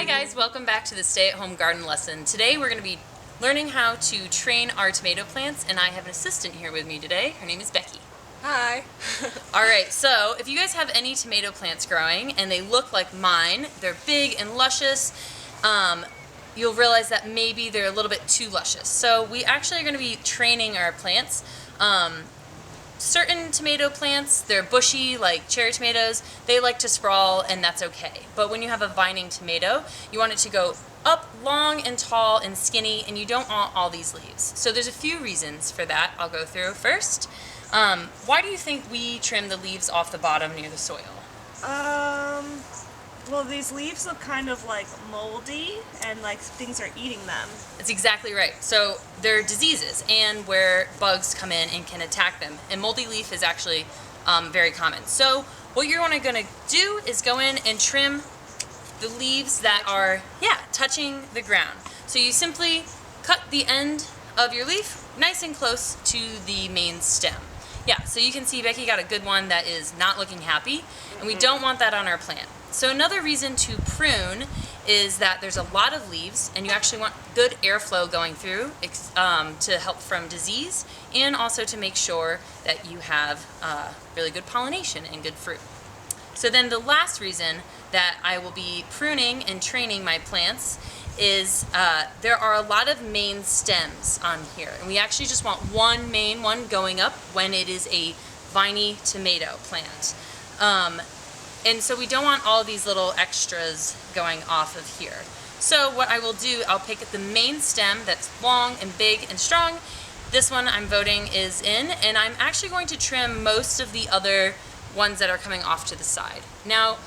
Hi guys, welcome back to the stay-at-home garden lesson. Today we're going to be learning how to train our tomato plants, and I have an assistant here with me today. Her name is Becky. Hi. Alright, so if you guys have any tomato plants growing and they look like mine, they're big and luscious, you'll realize that maybe they're a little bit too luscious. So we actually are going to be training our plants. Certain tomato plants, they're bushy like cherry tomatoes, they like to sprawl and that's okay. But when you have a vining tomato, you want it to go up long and tall and skinny, and you don't want all these leaves. So there's a few reasons for that I'll go through. First, why do you think we trim the leaves off the bottom near the soil? Well, these leaves look kind of like moldy and like things are eating them. That's exactly right. So they're diseases and where bugs come in and can attack them. And moldy leaf is actually very common. So what you're going to do is go in and trim the leaves that are, touching the ground. So you simply cut the end of your leaf nice and close to the main stem. Yeah, so you can see Becky got a good one that is not looking happy, and we don't want that on our plant. So another reason to prune is that there's a lot of leaves and you actually want good airflow going through to help from disease, and also to make sure that you have really good pollination and good fruit. So then the last reason that I will be pruning and training my plants is there are a lot of main stems on here, and we actually just want one main one going up when it is a viney tomato plant. And so we don't want all these little extras going off of here. So what I will do, I'll pick the main stem that's long and big and strong. This one I'm voting is in, and I'm actually going to trim most of the other ones that are coming off to the side. Now,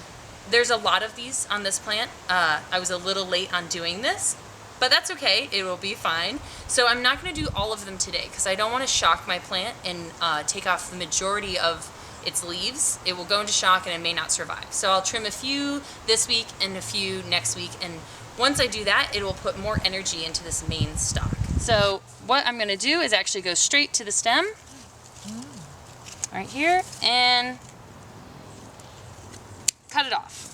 there's a lot of these on this plant. I was a little late on doing this, but that's okay, it will be fine. So I'm not gonna do all of them today because I don't wanna shock my plant and take off the majority of its leaves. It will go into shock and it may not survive. So I'll trim a few this week and a few next week, and once I do that, it will put more energy into this main stalk. So what I'm gonna do is actually go straight to the stem, right here, and cut it off.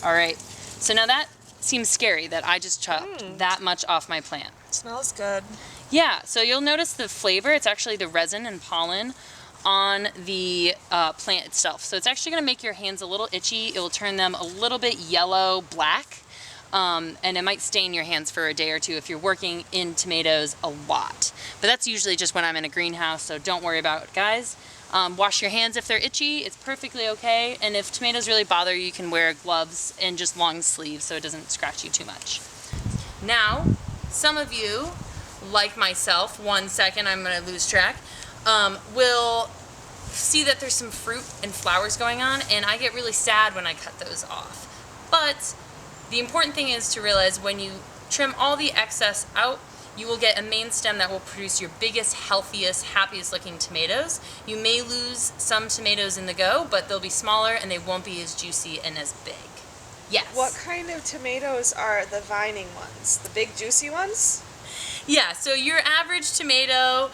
All right, so now that seems scary that I just chopped that much off my plant. Smells good. Yeah, so you'll notice the flavor, it's actually the resin and pollen on the plant itself. So it's actually gonna make your hands a little itchy. It will turn them a little bit yellow, black, and it might stain your hands for a day or two if you're working in tomatoes a lot. But that's usually just when I'm in a greenhouse, so don't worry about it, guys. Wash your hands if they're itchy, it's perfectly okay. And if tomatoes really bother you, you can wear gloves and just long sleeves so it doesn't scratch you too much. Now, some of you, like myself, 1 second, I'm gonna lose track, will see that there's some fruit and flowers going on, and I get really sad when I cut those off. But the important thing is to realize when you trim all the excess out, you will get a main stem that will produce your biggest, healthiest, happiest looking tomatoes. You may lose some tomatoes in the go, but they'll be smaller and they won't be as juicy and as big. Yes. What kind of tomatoes are the vining ones? The big juicy ones? Yeah, so your average tomato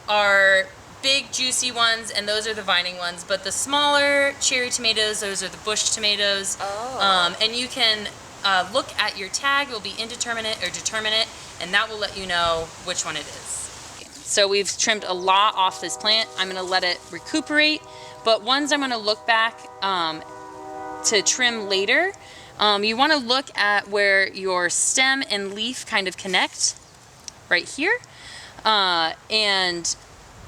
are big juicy ones, and those are the vining ones, but the smaller cherry tomatoes, those are the bush tomatoes. And you can look at your tag, it will be indeterminate or determinate, and that will let you know which one it is. So we've trimmed a lot off this plant. I'm gonna let it recuperate, but ones I'm gonna look back to trim later. You wanna look at where your stem and leaf kind of connect, right here. And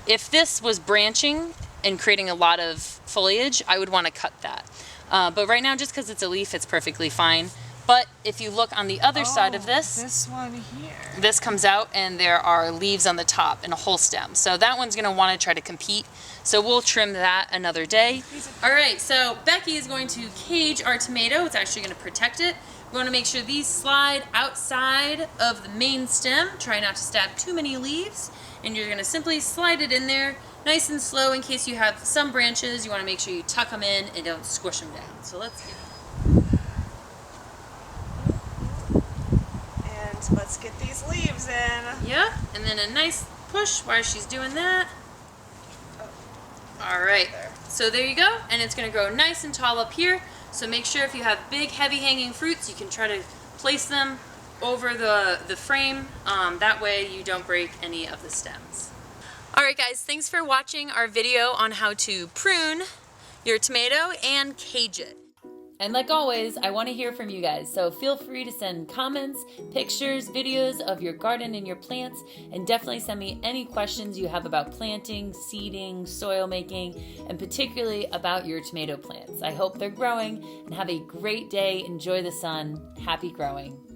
if this was branching and creating a lot of foliage, I would wanna cut that. But right now, just because it's a leaf, it's perfectly fine. But if you look on the other side of this one here. This comes out and there are leaves on the top and a whole stem. So that one's gonna wanna try to compete. So we'll trim that another day. All right, so Becky is going to cage our tomato. It's actually gonna protect it. We're gonna make sure these slide outside of the main stem. Try not to stab too many leaves. And you're gonna simply slide it in there nice and slow. In case you have some branches, you wanna make sure you tuck them in and don't squish them down. So let's get Let's get these leaves in. Yeah, and then a nice push while she's doing that. All right, so there you go, and it's gonna grow nice and tall up here. So make sure if you have big, heavy hanging fruits, you can try to place them over the frame. That way you don't break any of the stems. Alright guys, thanks for watching our video on how to prune your tomato and cage it. And like always, I want to hear from you guys, so feel free to send comments, pictures, videos of your garden and your plants, and definitely send me any questions you have about planting, seeding, soil making, and particularly about your tomato plants. I hope they're growing, and have a great day. Enjoy the sun. Happy growing.